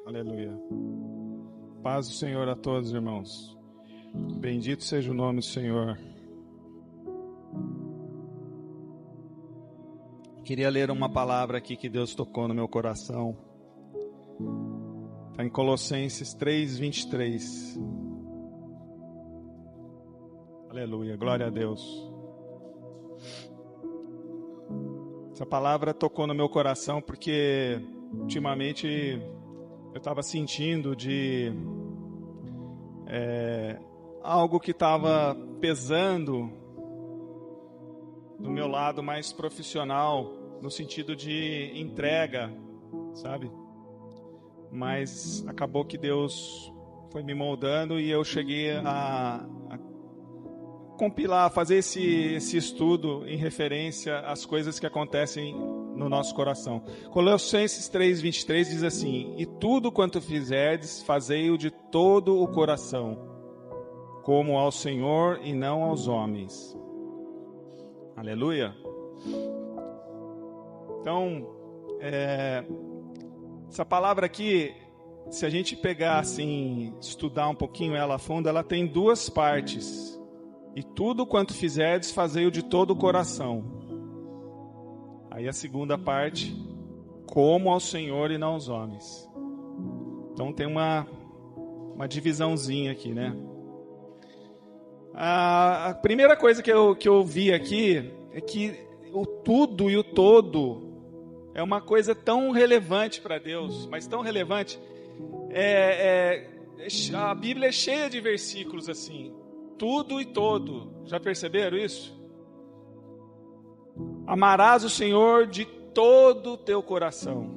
Aleluia. Paz do Senhor a todos, irmãos. Bendito seja o nome do Senhor. Queria ler uma palavra aqui que Deus tocou no meu coração. Está em Colossenses 3:23. Aleluia, glória a Deus. Essa palavra tocou no meu coração porque ultimamente eu estava sentindo de algo que estava pesando do meu lado mais profissional, no sentido de entrega, sabe? Mas acabou que Deus foi me moldando e eu cheguei a compilar, fazer esse estudo em referência às coisas que acontecem no nosso coração. Colossenses 3:23 diz assim: e tudo quanto fizerdes, fazei-o de todo o coração, como ao Senhor e não aos homens. Aleluia. Então, essa palavra aqui, se a gente pegar assim, estudar um pouquinho ela a fundo, ela tem duas partes. E tudo quanto fizerdes, fazei-o de todo o coração. Aí a segunda parte, como ao Senhor e não aos homens. Então tem uma divisãozinha aqui, né? A primeira coisa que eu vi aqui é que o tudo e o todo é uma coisa tão relevante para Deus, mas tão relevante. A Bíblia é cheia de versículos assim. Tudo e todo. Já perceberam isso? Amarás o Senhor de todo o teu coração.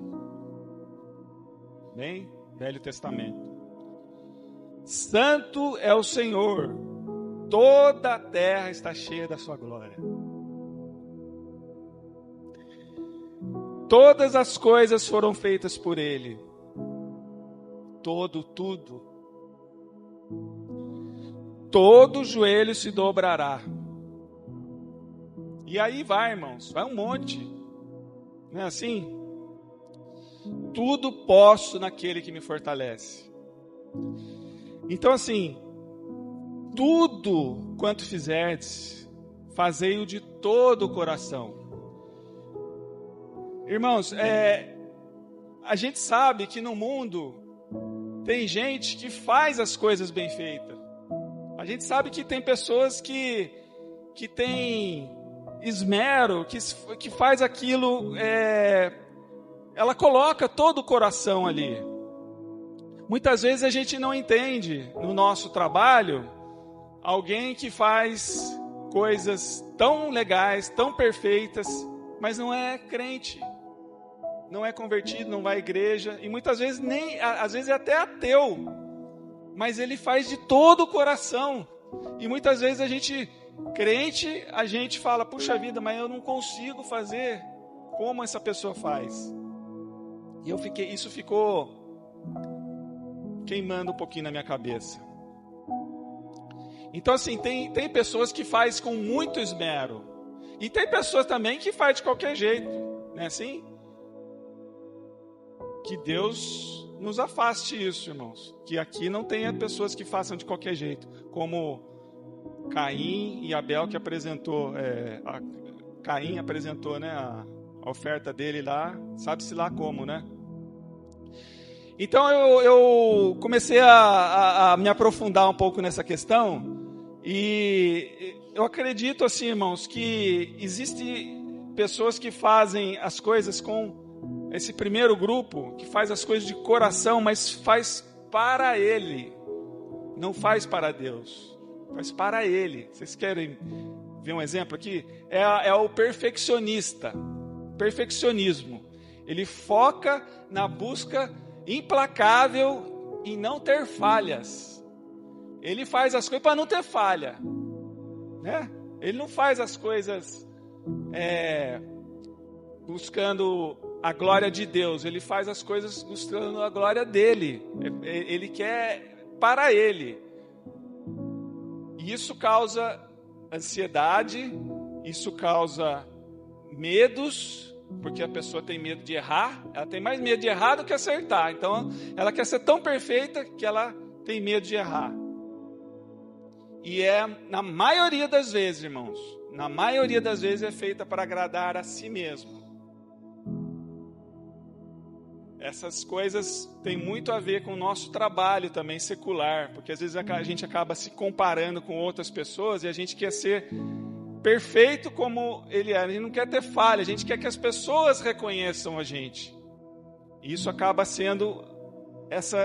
Bem, Velho Testamento. Santo é o Senhor. Toda a terra está cheia da sua glória. Todas as coisas foram feitas por Ele. Tudo. Todo joelho se dobrará. E aí vai, irmãos, vai um monte. Não é assim? Tudo posso naquele que me fortalece. Então assim, tudo quanto fizerdes, fazei-o de todo o coração. Irmãos, a gente sabe que no mundo tem gente que faz as coisas bem feitas. A gente sabe que tem pessoas que tem esmero, que faz aquilo, ela coloca todo o coração ali. Muitas vezes a gente não entende no nosso trabalho alguém que faz coisas tão legais, tão perfeitas, mas não é crente, não é convertido, não vai à igreja, e muitas vezes às vezes é até ateu, mas ele faz de todo o coração. E muitas vezes a gente, crente, a gente fala, puxa vida, mas eu não consigo fazer como essa pessoa faz. E isso ficou queimando um pouquinho na minha cabeça. Então assim, tem pessoas que faz com muito esmero. E tem pessoas também que faz de qualquer jeito. Não é assim? Que Deus nos afaste isso, irmãos. Que aqui não tenha pessoas que façam de qualquer jeito. Como Caim e Abel, que apresentou... Caim apresentou, né, a oferta dele lá. Sabe-se lá como, né? Então eu comecei a me aprofundar um pouco nessa questão. E eu acredito assim, irmãos, que existem pessoas que fazem as coisas com... Esse primeiro grupo que faz as coisas de coração, mas faz para Ele, não faz para Deus, faz para Ele. Vocês querem ver um exemplo aqui? É o perfeccionismo. Ele foca na busca implacável em não ter falhas. Ele faz as coisas para não ter falha, né? Ele não faz as coisas buscando a glória de Deus, ele faz as coisas buscando a glória dele. Ele quer para ele. E isso causa ansiedade, isso causa medos, porque a pessoa tem medo de errar, ela tem mais medo de errar do que acertar. Então, ela quer ser tão perfeita que ela tem medo de errar. E na maioria das vezes, irmãos, na maioria das vezes é feita para agradar a si mesmo. Essas coisas têm muito a ver com o nosso trabalho também secular, porque às vezes a gente acaba se comparando com outras pessoas e a gente quer ser perfeito como ele é. A gente não quer ter falha, a gente quer que as pessoas reconheçam a gente. E isso acaba sendo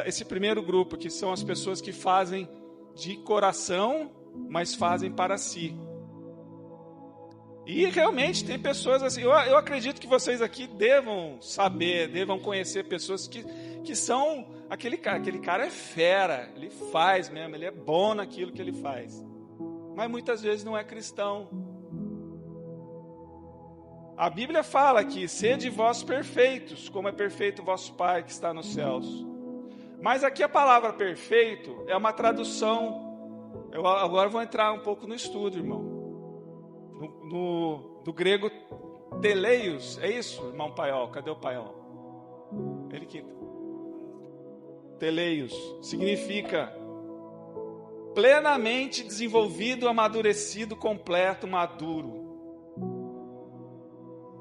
esse primeiro grupo, que são as pessoas que fazem de coração, mas fazem para si. E realmente tem pessoas assim, eu acredito que vocês aqui devam saber, devam conhecer pessoas que são, aquele cara é fera, ele faz mesmo, ele é bom naquilo que ele faz. Mas muitas vezes não é cristão. A Bíblia fala que sede vós perfeitos, como é perfeito o vosso Pai que está nos céus. Mas aqui a palavra perfeito é uma tradução, eu agora vou entrar um pouco no estudo, irmão. Do grego teleios, é isso, irmão Paiol? Cadê o Paiol? Ele que... Teleios significa plenamente desenvolvido, amadurecido, completo, maduro.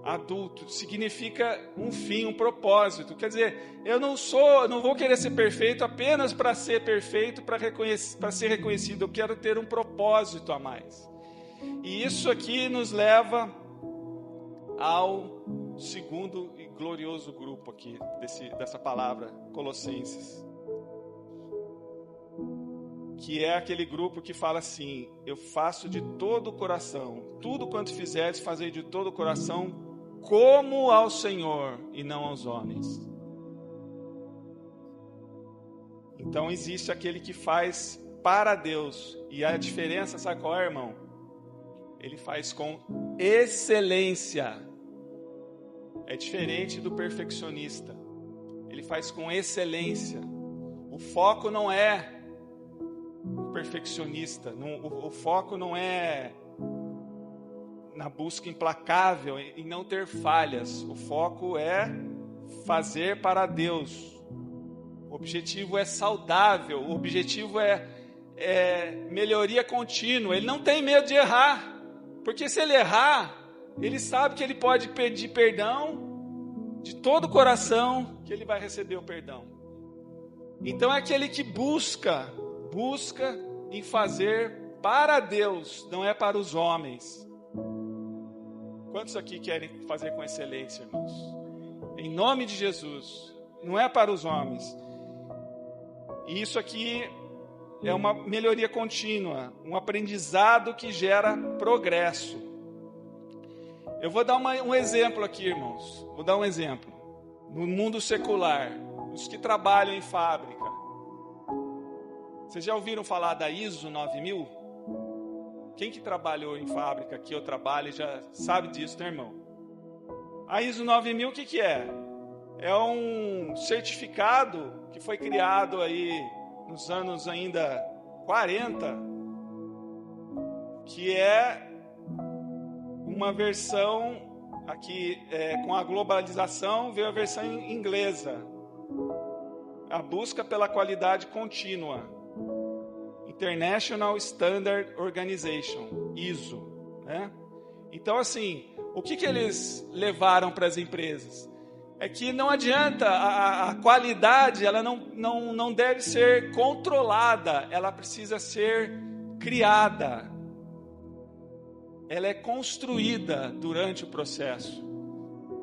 Adulto significa um fim, um propósito. Quer dizer, eu não vou querer ser perfeito apenas para ser perfeito, para ser reconhecido. Eu quero ter um propósito a mais. E isso aqui nos leva ao segundo e glorioso grupo aqui, dessa palavra, Colossenses. Que é aquele grupo que fala assim: eu faço de todo o coração, tudo quanto fizeres, fazei de todo o coração, como ao Senhor e não aos homens. Então existe aquele que faz para Deus, e a diferença, sabe qual é, irmão? Ele faz com excelência. É diferente do perfeccionista. Ele faz com excelência. O foco não é o perfeccionista. O foco não é na busca implacável em não ter falhas. O foco é fazer para Deus. O objetivo é saudável. O objetivo é melhoria contínua. Ele não tem medo de errar. Porque se ele errar, ele sabe que ele pode pedir perdão de todo o coração, que ele vai receber o perdão. Então é aquele que busca em fazer para Deus, não é para os homens. Quantos aqui querem fazer com excelência, irmãos? Em nome de Jesus, não é para os homens. E isso aqui é uma melhoria contínua, um aprendizado que gera progresso. Eu vou dar um exemplo aqui, irmãos. Vou dar um exemplo. No mundo secular, os que trabalham em fábrica. Vocês já ouviram falar da ISO 9000? Quem que trabalhou em fábrica, que eu trabalho, já sabe disso, né, irmão? A ISO 9000, o que é? É um certificado que foi criado aí nos anos ainda 40, que é uma versão, aqui com a globalização veio a versão inglesa, a busca pela qualidade contínua, International Standard Organization, ISO, né? Então assim, o que eles levaram para as empresas? É que não adianta, a qualidade ela não deve ser controlada, ela precisa ser criada. Ela é construída durante o processo.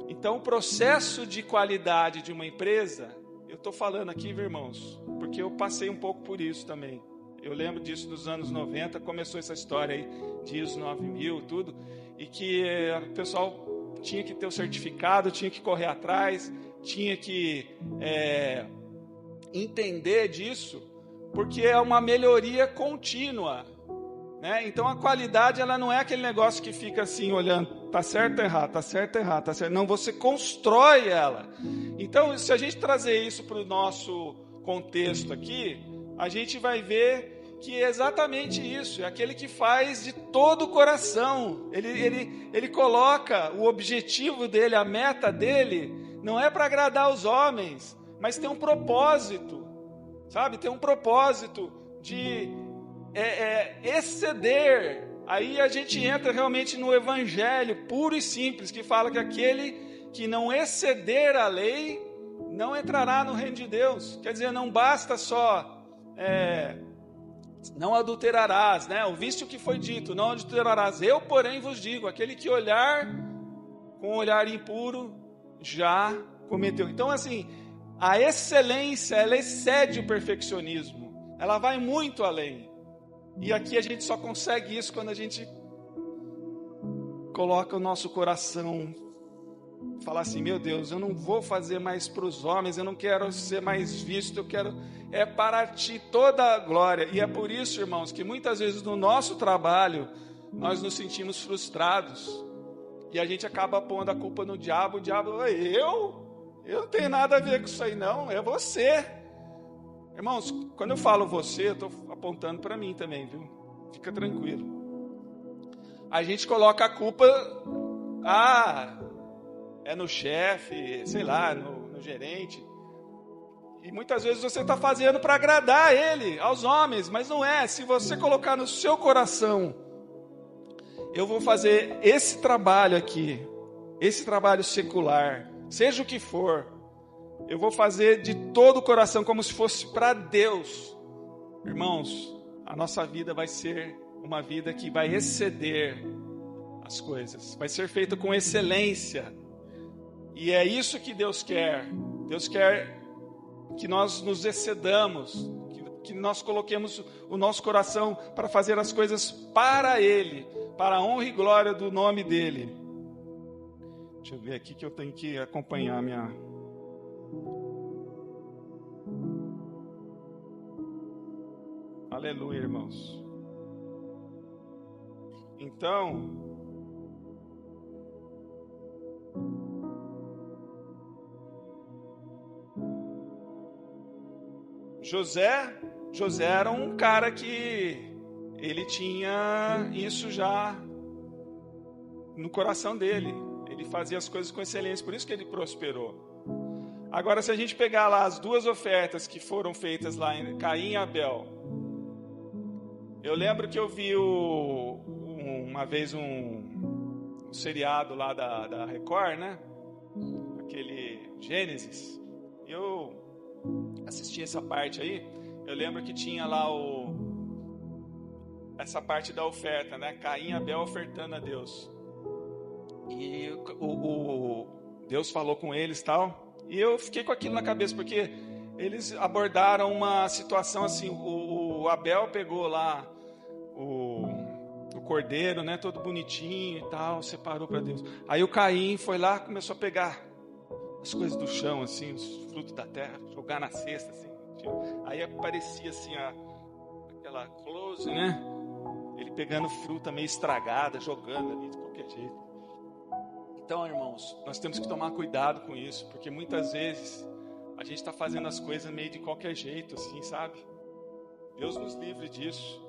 Então o processo de qualidade de uma empresa, eu estou falando aqui, irmãos, porque eu passei um pouco por isso também. Eu lembro disso nos anos 90, começou essa história aí de ISO 9000 tudo, e que o pessoal tinha que ter o certificado, tinha que correr atrás, tinha que entender disso, porque é uma melhoria contínua, né? Então a qualidade ela não é aquele negócio que fica assim olhando, tá certo ou errado, tá certo ou errado, tá certo. Não, você constrói ela. Então se a gente trazer isso para o nosso contexto aqui, a gente vai ver que é exatamente isso, é aquele que faz de todo o coração. Ele coloca o objetivo dele, a meta dele, não é para agradar os homens, mas tem um propósito, sabe? Tem um propósito de exceder. Aí a gente entra realmente no evangelho puro e simples, que fala que aquele que não exceder a lei, não entrará no reino de Deus. Quer dizer, não basta só... não adulterarás, né? Ouviste o que foi dito, não adulterarás. Eu, porém, vos digo, aquele que olhar com um olhar impuro, já cometeu. Então, assim, a excelência, ela excede o perfeccionismo. Ela vai muito além. E aqui a gente só consegue isso quando a gente coloca o nosso coração, falar assim, meu Deus, eu não vou fazer mais para os homens, eu não quero ser mais visto, eu quero para ti toda a glória. E é por isso, irmãos, que muitas vezes no nosso trabalho nós nos sentimos frustrados e a gente acaba pondo a culpa no diabo. O diabo, eu não tenho nada a ver com isso aí não, é você. Irmãos, quando eu falo você, eu estou apontando para mim também, viu? Fica tranquilo. A gente coloca a culpa, é no chefe, sei lá, no gerente. E muitas vezes você está fazendo para agradar ele, aos homens, mas não é. Se você colocar no seu coração, eu vou fazer esse trabalho aqui, esse trabalho secular, seja o que for, eu vou fazer de todo o coração, como se fosse para Deus. Irmãos, a nossa vida vai ser uma vida que vai exceder as coisas, vai ser feita com excelência. E é isso que Deus quer. Deus quer que nós nos excedamos, que nós coloquemos o nosso coração para fazer as coisas para Ele, para a honra e glória do nome dEle. Deixa eu ver aqui que eu tenho que acompanhar minha... Aleluia, irmãos. Então, José era um cara que ele tinha isso já no coração dele. Ele fazia as coisas com excelência, por isso que ele prosperou. Agora, se a gente pegar lá as duas ofertas que foram feitas lá em Caim e Abel, eu lembro que eu vi uma vez um seriado lá da Record, né? Aquele Gênesis. Eu assisti essa parte aí. Eu lembro que tinha lá essa parte da oferta, né? Caim e Abel ofertando a Deus. E Deus falou com eles e tal. E eu fiquei com aquilo na cabeça, porque eles abordaram uma situação assim. O Abel pegou lá o cordeiro, né, todo bonitinho e tal, separou para Deus. Aí o Caim foi lá, começou a pegar as coisas do chão, assim, os frutos da terra, jogar na cesta, assim. Aí aparecia assim aquela close, né? Ele pegando fruta meio estragada, jogando ali de qualquer jeito. Então, irmãos, nós temos que tomar cuidado com isso, porque muitas vezes a gente está fazendo as coisas meio de qualquer jeito, assim, sabe? Deus nos livre disso.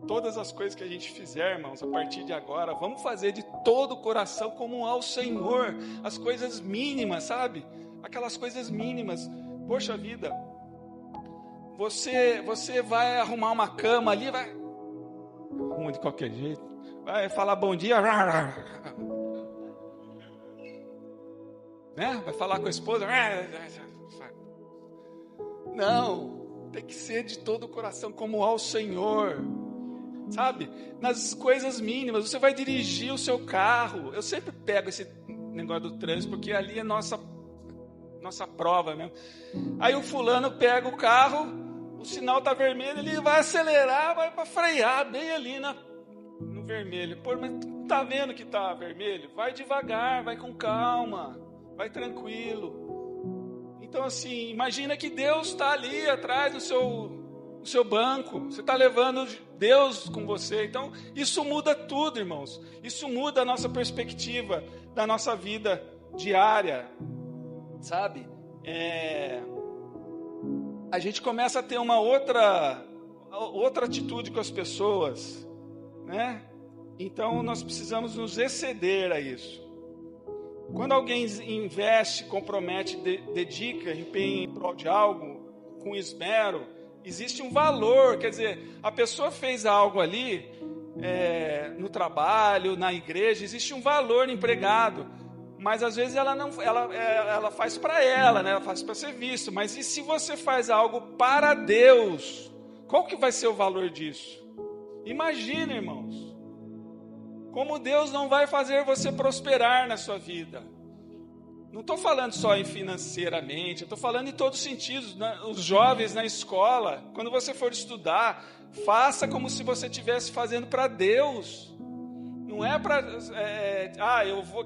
Todas as coisas que a gente fizer, irmãos, a partir de agora, vamos fazer de todo o coração como ao Senhor. As coisas mínimas, sabe? Aquelas coisas mínimas. Poxa vida, você vai arrumar uma cama ali, vai... Arruma de qualquer jeito. Vai falar bom dia. Né? Vai falar com a esposa. Não, tem que ser de todo o coração como ao Senhor. Sabe? Nas coisas mínimas. Você vai dirigir o seu carro. Eu sempre pego esse negócio do trânsito, porque ali é nossa prova mesmo. Aí o fulano pega o carro, o sinal está vermelho, ele vai acelerar, vai para frear bem ali no vermelho. Pô, mas tu não está vendo que está vermelho? Vai devagar, vai com calma, vai tranquilo. Então assim, imagina que Deus está ali atrás do seu banco, você está levando Deus com você. Então isso muda tudo, irmãos. Isso muda a nossa perspectiva da nossa vida diária, sabe? A gente começa a ter uma outra outra atitude com as pessoas, né? Então nós precisamos nos exceder a isso. Quando alguém investe, compromete, dedica, empenha em prol de algo, com esmero, existe um valor. Quer dizer, a pessoa fez algo ali, no trabalho, na igreja, existe um valor empregado, mas às vezes ela faz para ela, né? Ela faz para ser visto. Mas e se você faz algo para Deus? Qual que vai ser o valor disso? Imagina, irmãos, como Deus não vai fazer você prosperar na sua vida. Não estou falando só em financeiramente, eu estou falando em todos os sentidos. Os jovens na escola, quando você for estudar, faça como se você estivesse fazendo para Deus. Não é para...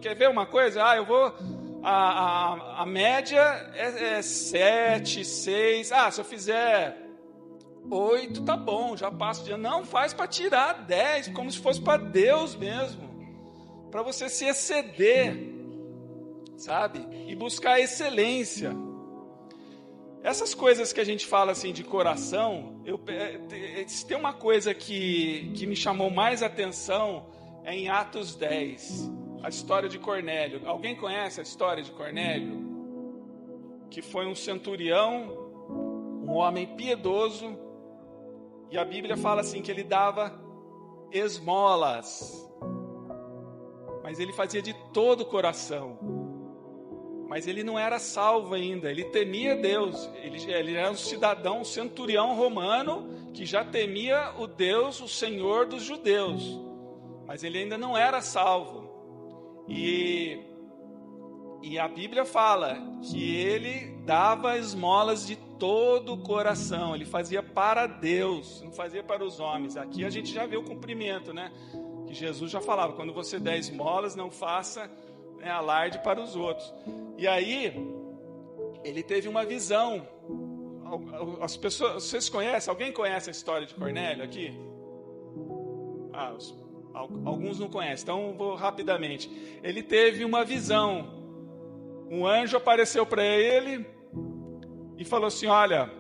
quer ver uma coisa? A média é 7, 6. Se eu fizer 8, tá bom, já passo o dia. Não, faz para tirar 10, como se fosse para Deus mesmo. Para você se exceder, sabe? E buscar a excelência. Essas coisas que a gente fala assim de coração, se tem uma coisa que me chamou mais atenção, é em Atos 10, a história de Cornélio. Alguém conhece a história de Cornélio? Que foi um centurião, um homem piedoso, e a Bíblia fala assim que ele dava esmolas, mas ele fazia de todo o coração. Mas ele não era salvo ainda, ele temia Deus, ele era um cidadão, um centurião romano, que já temia o Deus, o Senhor dos judeus, mas ele ainda não era salvo. E a Bíblia fala que ele dava esmolas de todo o coração, ele fazia para Deus, não fazia para os homens. Aqui a gente já vê o cumprimento, né? Que Jesus já falava, quando você der esmolas, não faça alarde para os outros. E aí, ele teve uma visão. As pessoas, vocês conhecem? Alguém conhece a história de Cornélio aqui? Alguns não conhecem, então vou rapidamente. Ele teve uma visão. Um anjo apareceu para ele e falou assim: olha,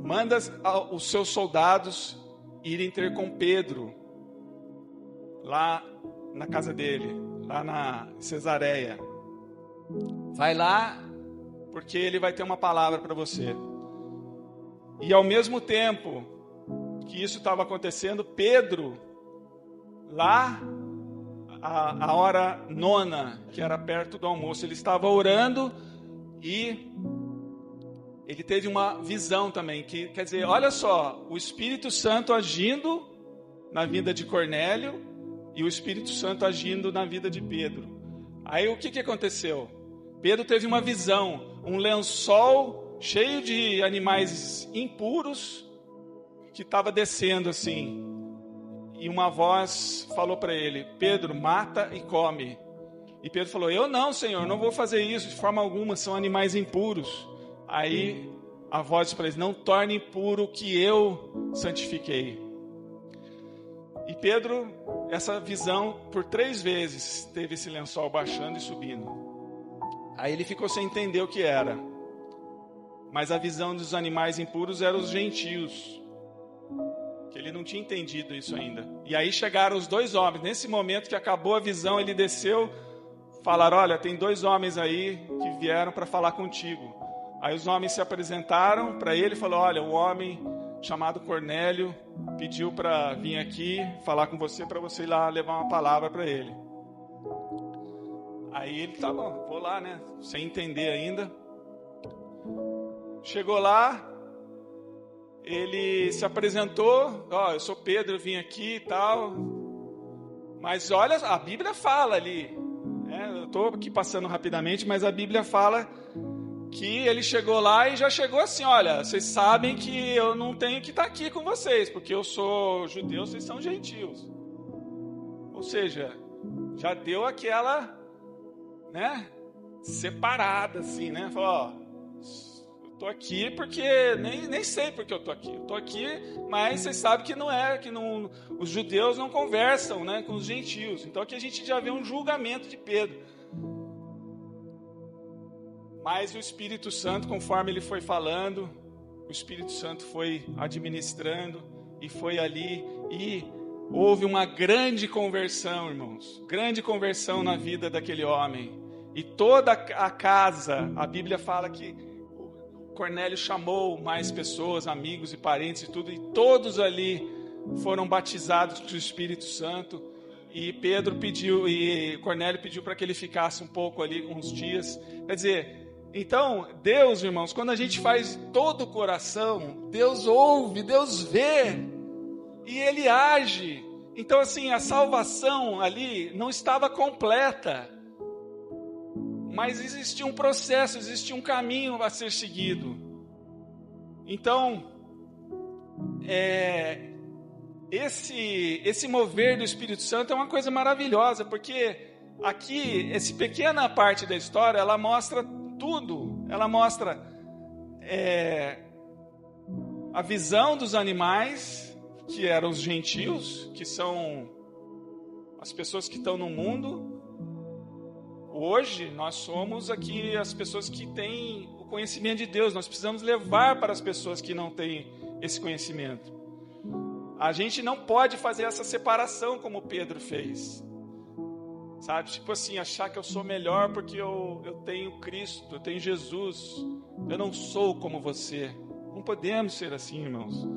manda os seus soldados irem ter com Pedro lá na casa dele, lá na Cesareia. Vai lá, porque ele vai ter uma palavra para você. E ao mesmo tempo que isso estava acontecendo, Pedro, lá a hora 9, que era perto do almoço, ele estava orando e ele teve uma visão também, que quer dizer, olha só, o Espírito Santo agindo na vida de Cornélio e o Espírito Santo agindo na vida de Pedro. Aí o que aconteceu? Pedro teve uma visão, um lençol cheio de animais impuros que estava descendo assim. E uma voz falou para ele: Pedro, mata e come. E Pedro falou: eu não, Senhor, não vou fazer isso de forma alguma, são animais impuros. Aí a voz disse para ele: não torne impuro o que eu santifiquei. E Pedro, essa visão, por 3 vezes, teve esse lençol baixando e subindo. Aí ele ficou sem entender o que era. Mas a visão dos animais impuros era os gentios. Que ele não tinha entendido isso ainda. E aí chegaram os 2 homens. Nesse momento que acabou a visão, ele desceu. Falaram: olha, tem 2 homens aí que vieram para falar contigo. Aí os homens se apresentaram para ele e falaram: olha, o homem chamado Cornélio pediu para vir aqui falar com você, para você ir lá levar uma palavra para ele. Aí ele: tá bom, vou lá, né? Sem entender ainda. Chegou lá, ele se apresentou: ó, eu sou Pedro, eu vim aqui e tal. Mas olha, a Bíblia fala ali, eu estou aqui passando rapidamente, mas a Bíblia fala que ele chegou lá e já chegou assim: olha, vocês sabem que eu não tenho que estar aqui com vocês, porque eu sou judeu, vocês são gentios. Ou seja, já deu aquela, separada assim, né? Falou: ó, eu tô aqui porque nem sei porque eu tô aqui. Eu tô aqui, mas vocês sabem que os judeus não conversam, né, com os gentios. Então aqui a gente já vê um julgamento de Pedro. Mas o Espírito Santo, conforme ele foi falando, o Espírito Santo foi administrando e foi ali e houve uma grande conversão, irmãos. Grande conversão na vida daquele homem. E toda a casa, a Bíblia fala que Cornélio chamou mais pessoas, amigos e parentes e tudo, e todos ali foram batizados com o Espírito Santo. E Cornélio pediu para que ele ficasse um pouco ali, uns dias. Quer dizer, então, Deus, irmãos, quando a gente faz todo o coração, Deus ouve, Deus vê, e Ele age. Então, assim, a salvação ali não estava completa, mas existia um processo, existia um caminho a ser seguido. Então, esse mover do Espírito Santo é uma coisa maravilhosa, porque aqui, essa pequena parte da história, ela mostra tudo. Ela mostra a visão dos animais, que eram os gentios, que são as pessoas que estão no mundo. Hoje, nós somos aqui as pessoas que têm o conhecimento de Deus. Nós precisamos levar para as pessoas que não têm esse conhecimento. A gente não pode fazer essa separação como Pedro fez. Sabe? Tipo assim, achar que eu sou melhor porque eu tenho Cristo, eu tenho Jesus. Eu não sou como você. Não podemos ser assim, irmãos.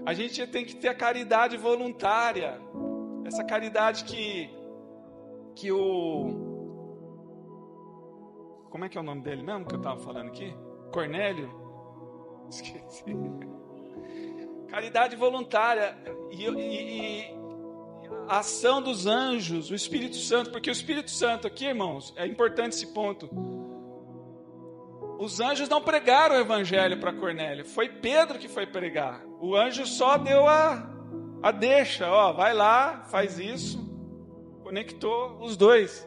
A gente tem que ter a caridade voluntária. Essa caridade que o... Como é que é o nome dele mesmo que eu estava falando aqui? Cornélio? Esqueci. Caridade voluntária. E a ação dos anjos, o Espírito Santo. Porque o Espírito Santo aqui, irmãos, é importante esse ponto. Os anjos não pregaram o evangelho para Cornélio. Foi Pedro que foi pregar. O anjo só deu a deixa. Ó, vai lá, faz isso. Conectou os dois.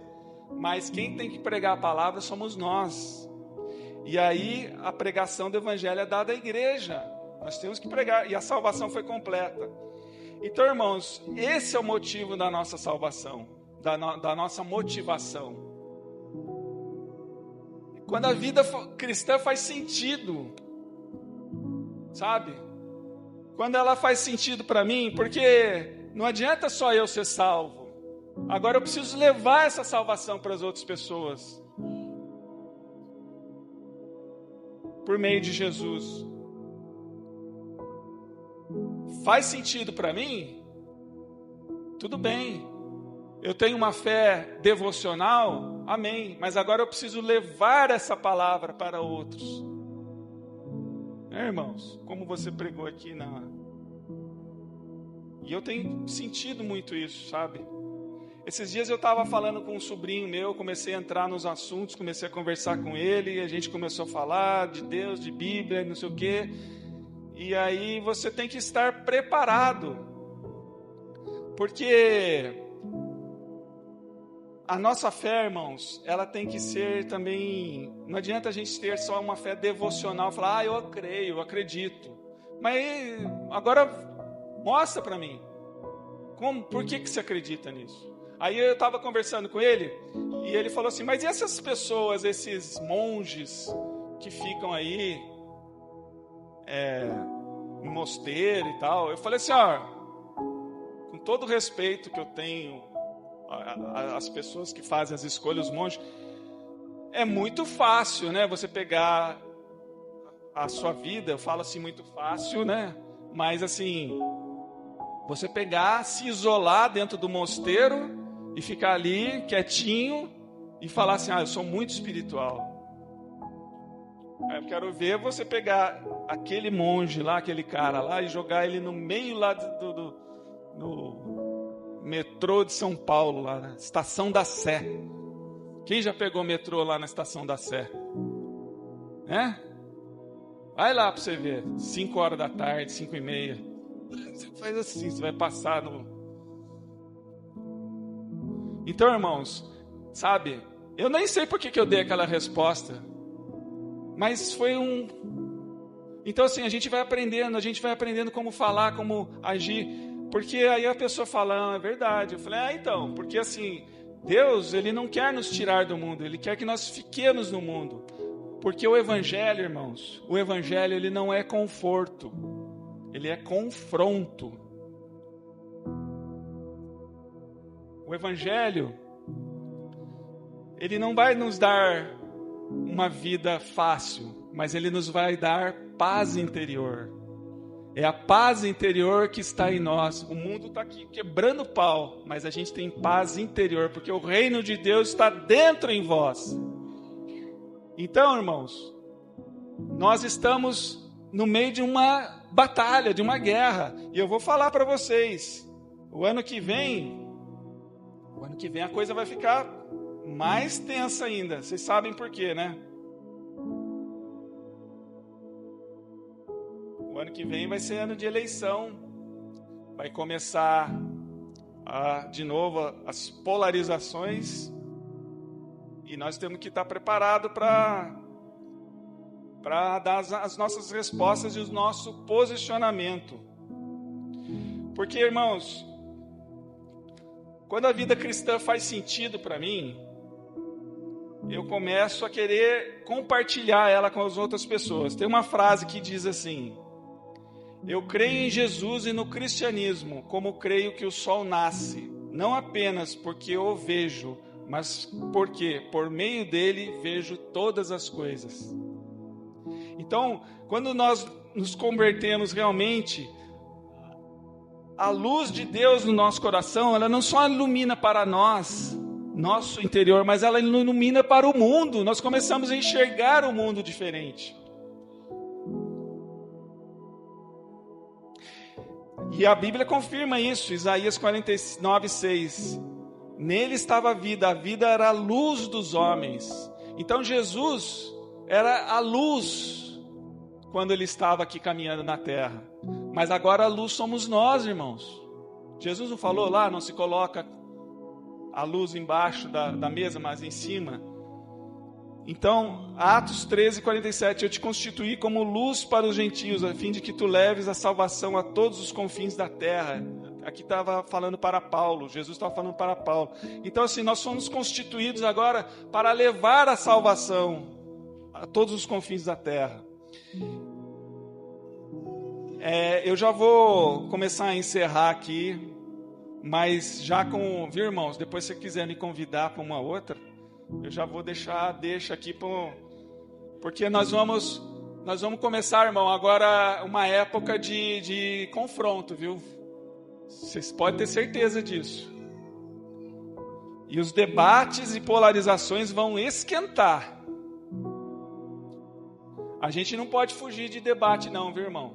Mas quem tem que pregar a palavra somos nós. E aí a pregação do evangelho é dada à igreja. Nós temos que pregar. E a salvação foi completa. Então, irmãos, esse é o motivo da nossa salvação. Da nossa motivação. Quando a vida cristã faz sentido. Sabe? Quando ela faz sentido para mim. Porque não adianta só eu ser salvo. Agora eu preciso levar essa salvação para as outras pessoas. Por meio de Jesus. Faz sentido para mim? Tudo bem. Eu tenho uma fé devocional? Amém. Mas agora eu preciso levar essa palavra para outros. Irmãos, como você pregou aqui E eu tenho sentido muito isso, sabe? Esses dias eu estava falando com um sobrinho meu, comecei a entrar nos assuntos, comecei a conversar com ele, a gente começou a falar de Deus, de Bíblia, não sei o quê. E aí você tem que estar preparado, porque a nossa fé, irmãos, ela tem que ser também, não adianta a gente ter só uma fé devocional, falar, eu creio, eu acredito. Mas agora mostra para mim, por que você acredita nisso? Aí eu estava conversando com ele, e ele falou assim, mas e essas pessoas, esses monges que ficam aí no mosteiro e tal? Eu falei assim, com todo o respeito que eu tenho às pessoas que fazem as escolhas, os monges, é muito fácil, né, você pegar a sua vida, eu falo assim, muito fácil, né, mas assim, você pegar, se isolar dentro do mosteiro, e ficar ali, quietinho, e falar assim, eu sou muito espiritual. Eu quero ver você pegar aquele monge lá, aquele cara lá, e jogar ele no meio lá no metrô de São Paulo, lá na Estação da Sé. Quem já pegou metrô lá na Estação da Sé? Vai lá para você ver, 5 horas da tarde, 5:30. Você faz assim, você vai passar no... Então, irmãos, sabe, eu nem sei por que eu dei aquela resposta, mas foi Então, assim, a gente vai aprendendo como falar, como agir, porque aí a pessoa fala, é verdade. Eu falei, então, porque assim, Deus, Ele não quer nos tirar do mundo, Ele quer que nós fiquemos no mundo. Porque o Evangelho, irmãos, o Evangelho ele não é conforto, ele é confronto. O Evangelho, ele não vai nos dar uma vida fácil, mas ele nos vai dar paz interior. É a paz interior que está em nós. O mundo está aqui quebrando pau, mas a gente tem paz interior, porque o reino de Deus está dentro em vós. Então, irmãos, nós estamos no meio de uma batalha, de uma guerra. E eu vou falar para vocês, o ano que vem a coisa vai ficar mais tensa ainda. Vocês sabem por quê, né? O ano que vem vai ser ano de eleição. Vai começar de novo as polarizações. E nós temos que estar preparados para dar as nossas respostas e o nosso posicionamento. Porque, irmãos, quando a vida cristã faz sentido para mim, eu começo a querer compartilhar ela com as outras pessoas. Tem uma frase que diz assim: eu creio em Jesus e no cristianismo, como creio que o sol nasce, não apenas porque eu o vejo, mas porque por meio dele vejo todas as coisas. Então, quando nós nos convertemos realmente, a luz de Deus no nosso coração, ela não só ilumina para nós, nosso interior, mas ela ilumina para o mundo. Nós começamos a enxergar o mundo diferente. E a Bíblia confirma isso, Isaías 49:6. Nele estava a vida era a luz dos homens. Então Jesus era a luz quando ele estava aqui caminhando na terra. Mas agora a luz somos nós, irmãos. Jesus não falou lá, não se coloca a luz embaixo da mesa, mas em cima. Então, Atos 13:47, eu te constituí como luz para os gentios, a fim de que tu leves a salvação a todos os confins da terra. Aqui estava falando para Paulo, Jesus estava falando para Paulo. Então assim, nós somos constituídos agora para levar a salvação a todos os confins da terra. Eu já vou começar a encerrar aqui, mas já viu, irmãos, depois se você quiser me convidar para uma outra, eu já vou deixa aqui, porque nós vamos começar, irmão, agora uma época de confronto, viu? Vocês podem ter certeza disso. E os debates e polarizações vão esquentar. A gente não pode fugir de debate não, viu, irmão?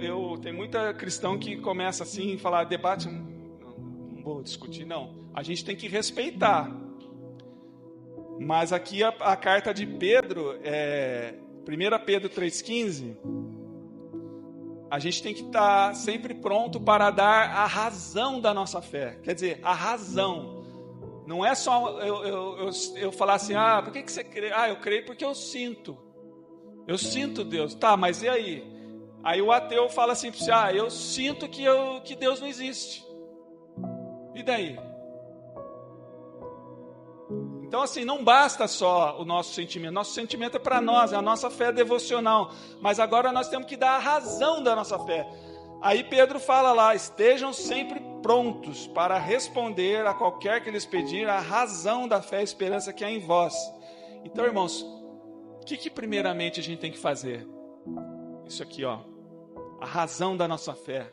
Eu tenho muita cristão que começa assim, falar debate, não vou discutir não. A gente tem que respeitar. Mas aqui a carta de Pedro, 1 Pedro 3,15, a gente tem que estar sempre pronto para dar a razão da nossa fé. Quer dizer, a razão. Não é só eu falar assim, por que você crê? Eu creio porque eu sinto. Eu sinto Deus. Tá, mas e aí? Aí o ateu fala assim, eu sinto que Deus não existe. E daí? Então assim, não basta só o nosso sentimento é para nós, é a nossa fé devocional, mas agora nós temos que dar a razão da nossa fé. Aí Pedro fala lá, estejam sempre prontos para responder a qualquer que lhes pedir a razão da fé e esperança que há em vós. Então, irmãos, o que primeiramente a gente tem que fazer? Isso aqui, a razão da nossa fé.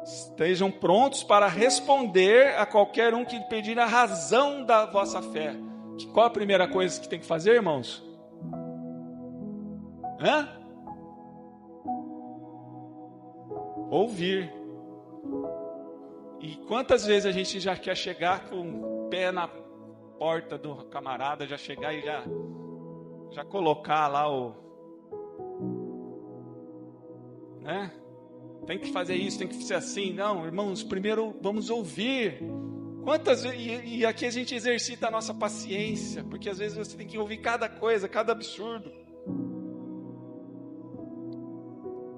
Estejam prontos para responder a qualquer um que pedir a razão da vossa fé. Qual a primeira coisa que tem que fazer, irmãos? Ouvir. E quantas vezes a gente já quer chegar com o pé na porta do camarada, já chegar e já colocar lá né? Tem que fazer isso, tem que ser assim. Não, irmãos, primeiro vamos ouvir. Quantas vezes, e aqui a gente exercita a nossa paciência, porque às vezes você tem que ouvir cada coisa, cada absurdo.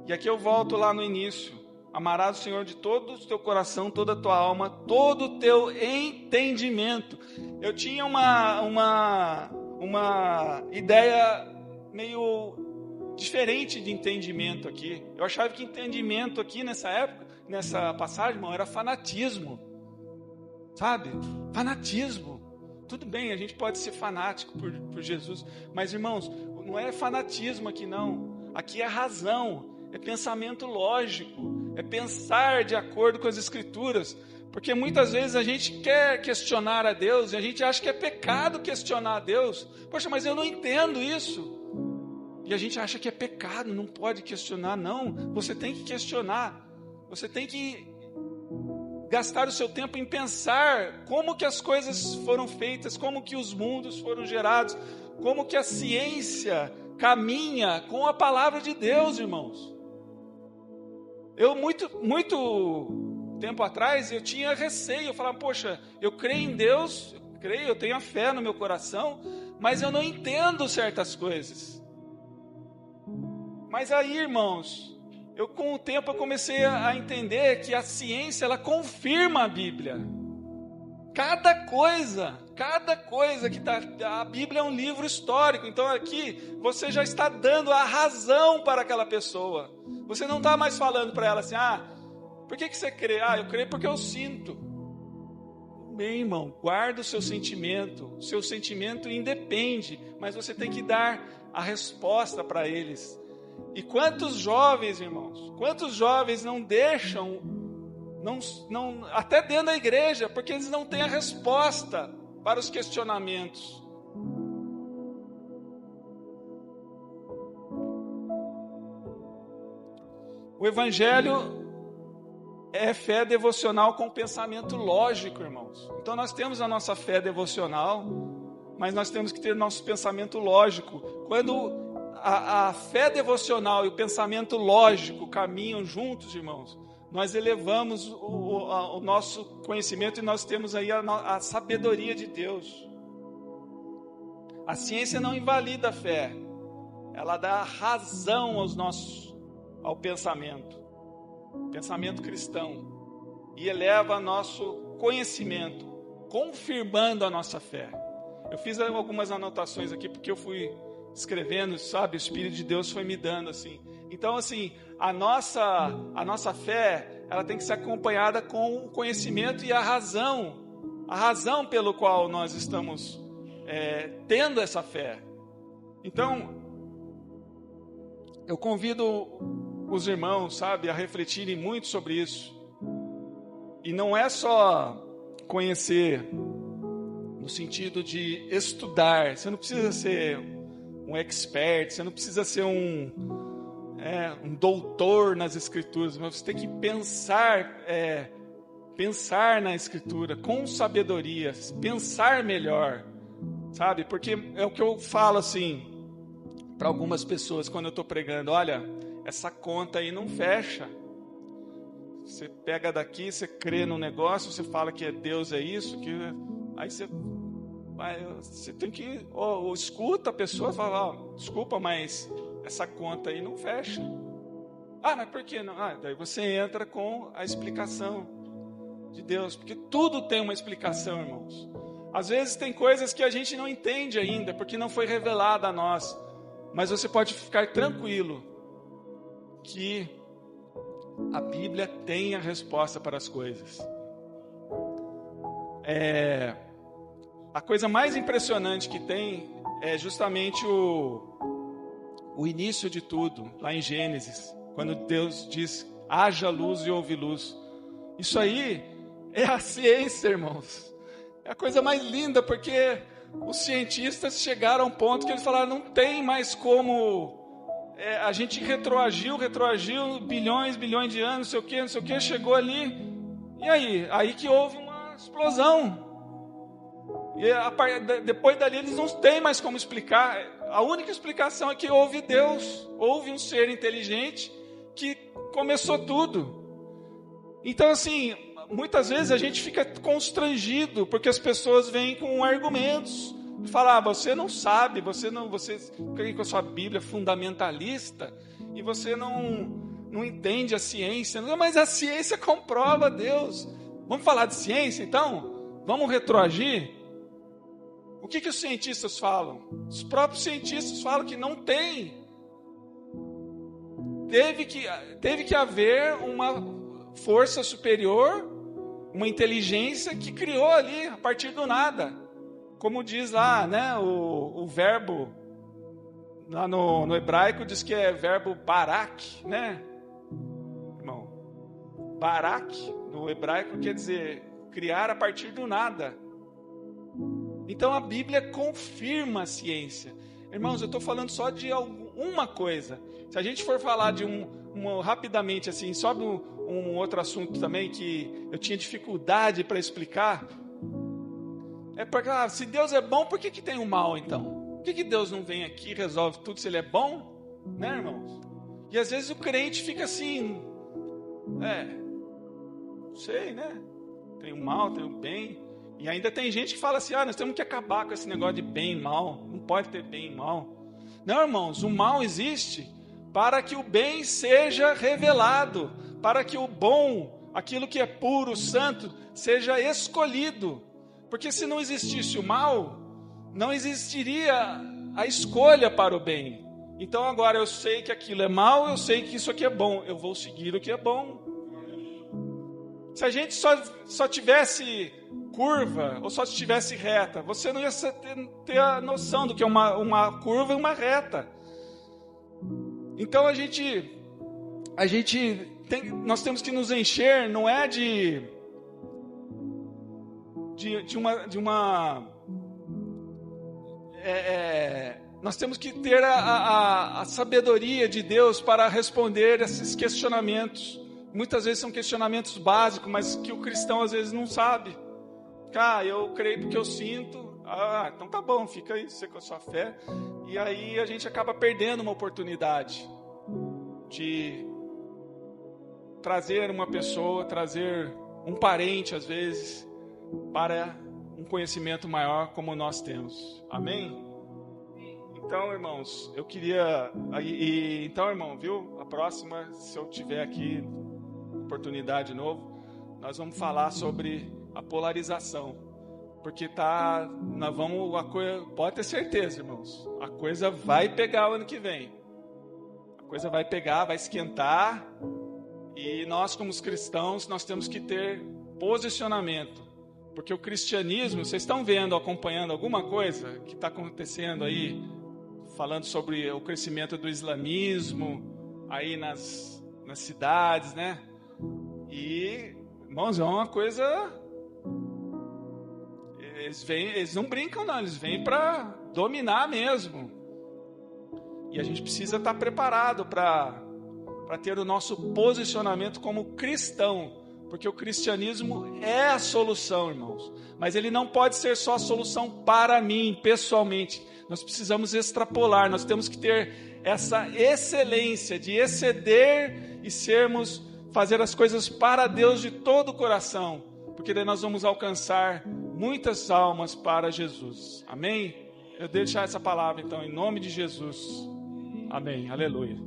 E aqui eu volto lá no início. Amarás o Senhor de todo o teu coração, toda a tua alma, todo o teu entendimento. eu tinha uma ideia meio diferente de entendimento aqui. Eu achava que entendimento aqui nessa época, nessa passagem, irmão, era fanatismo. Sabe? Fanatismo. Tudo bem, a gente pode ser fanático por Jesus, mas, irmãos, não é fanatismo aqui não. Aqui é razão, é pensamento lógico, é pensar de acordo com as Escrituras. Porque muitas vezes a gente quer questionar a Deus e a gente acha que é pecado questionar a Deus. Poxa, mas eu não entendo isso. E a gente acha que é pecado, não pode questionar. Não, você tem que questionar. Você tem que gastar o seu tempo em pensar como que as coisas foram feitas, como que os mundos foram gerados, como que a ciência caminha com a palavra de Deus, irmãos. Eu muito tempo atrás, eu tinha receio, eu falava, poxa, eu creio em Deus, eu tenho a fé no meu coração, mas eu não entendo certas coisas. Mas aí, irmãos, com o tempo eu comecei a entender que a ciência, ela confirma a Bíblia. Cada coisa que está, a Bíblia é um livro histórico, então aqui você já está dando a razão para aquela pessoa. Você não está mais falando para ela assim, por que você crê? Eu creio porque eu sinto. Bem, irmão, guarda o seu sentimento independe, mas você tem que dar a resposta para eles. E quantos jovens, irmãos, não deixam, até dentro da igreja, porque eles não têm a resposta para os questionamentos. O Evangelho é fé devocional com pensamento lógico, irmãos. Então nós temos a nossa fé devocional, mas nós temos que ter nosso pensamento lógico. Quando a fé devocional e o pensamento lógico caminham juntos, irmãos, nós elevamos o nosso conhecimento e nós temos aí a sabedoria de Deus. A ciência não invalida a fé, ela dá razão ao pensamento cristão, e eleva nosso conhecimento, confirmando a nossa fé. Eu fiz algumas anotações aqui porque eu fui escrevendo, sabe, o Espírito de Deus foi me dando assim. Então, assim, a nossa fé, ela tem que ser acompanhada com o conhecimento e a razão pelo qual nós estamos tendo essa fé. Então, eu convido os irmãos, sabe, a refletirem muito sobre isso. E não é só conhecer no sentido de estudar. Você não precisa ser um expert, você não precisa ser um doutor nas Escrituras, mas você tem que pensar na Escritura com sabedoria, pensar melhor, sabe? Porque é o que eu falo assim para algumas pessoas quando eu estou pregando: olha, essa conta aí não fecha. Você pega daqui, você crê no negócio, você fala que Deus é isso, aí você tem que escuta a pessoa e fala: desculpa, mas essa conta aí não fecha. Mas por que não? Daí você entra com a explicação de Deus, porque tudo tem uma explicação, irmãos. Às vezes tem coisas que a gente não entende ainda, porque não foi revelada a nós, mas você pode ficar tranquilo que a Bíblia tem a resposta para as coisas. A coisa mais impressionante que tem é justamente o início de tudo, lá em Gênesis, quando Deus diz: haja luz e houve luz. Isso aí é a ciência, irmãos. É a coisa mais linda, porque os cientistas chegaram a um ponto que eles falaram: não tem mais como. A gente retroagiu bilhões de anos, não sei o que, chegou ali, e aí que houve uma explosão. E depois dali eles não têm mais como explicar. A única explicação é que houve Deus, houve um ser inteligente que começou tudo. Então, assim, muitas vezes a gente fica constrangido porque as pessoas vêm com argumentos. Falar: você não sabe, você crê com a sua Bíblia fundamentalista e você não entende a ciência. Não, mas a ciência comprova Deus. Vamos falar de ciência então? Vamos retroagir? O que os cientistas falam? Os próprios cientistas falam que não tem. Teve que haver uma força superior, uma inteligência que criou ali a partir do nada. Como diz lá, né, o verbo, lá no hebraico diz que é verbo barak, né? Irmão, barak no hebraico quer dizer criar a partir do nada. Então a Bíblia confirma a ciência. Irmãos, eu estou falando só de uma coisa. Se a gente for falar de rapidamente assim, sobre um outro assunto também que eu tinha dificuldade para explicar, é porque, se Deus é bom, por que tem o mal então? Por que Deus não vem aqui e resolve tudo se Ele é bom? Né, irmãos? E às vezes o crente fica assim, não sei, né? Tem o mal, tem o bem. E ainda tem gente que fala assim, nós temos que acabar com esse negócio de bem e mal. Não pode ter bem e mal. Não, irmãos, o mal existe para que o bem seja revelado, para que o bom, aquilo que é puro, santo, seja escolhido. Porque se não existisse o mal, não existiria a escolha para o bem. Então agora eu sei que aquilo é mal, eu sei que isso aqui é bom, eu vou seguir o que é bom. Se a gente só tivesse curva, ou só estivesse reta, você não ia ter a noção do que é uma curva e uma reta. Então nós temos que nos encher, não é nós temos que ter a sabedoria de Deus para responder esses questionamentos. Muitas vezes são questionamentos básicos, mas que o cristão às vezes não sabe. Eu creio porque eu sinto. Então tá bom, fica aí você com a sua fé. E aí a gente acaba perdendo uma oportunidade de trazer uma pessoa, trazer um parente às vezes, para um conhecimento maior como nós temos. Amém? Então, irmãos, eu queria... Então, irmão, viu? A próxima, se eu tiver aqui oportunidade de novo, nós vamos falar sobre a polarização. Porque pode ter certeza, irmãos, a coisa vai pegar o ano que vem. A coisa vai pegar, vai esquentar. E nós, como os cristãos, nós temos que ter posicionamento. Porque o cristianismo, vocês estão vendo, acompanhando alguma coisa que está acontecendo aí, falando sobre o crescimento do islamismo, aí nas cidades, né? E, irmãos, é uma coisa... Eles não brincam não, eles vêm para dominar mesmo. E a gente precisa estar preparado para ter o nosso posicionamento como cristão. Porque o cristianismo é a solução, irmãos. Mas ele não pode ser só a solução para mim, pessoalmente. Nós precisamos extrapolar, nós temos que ter essa excelência de exceder e fazer as coisas para Deus de todo o coração. Porque daí nós vamos alcançar muitas almas para Jesus. Amém? Eu deixo essa palavra então, em nome de Jesus. Amém. Aleluia.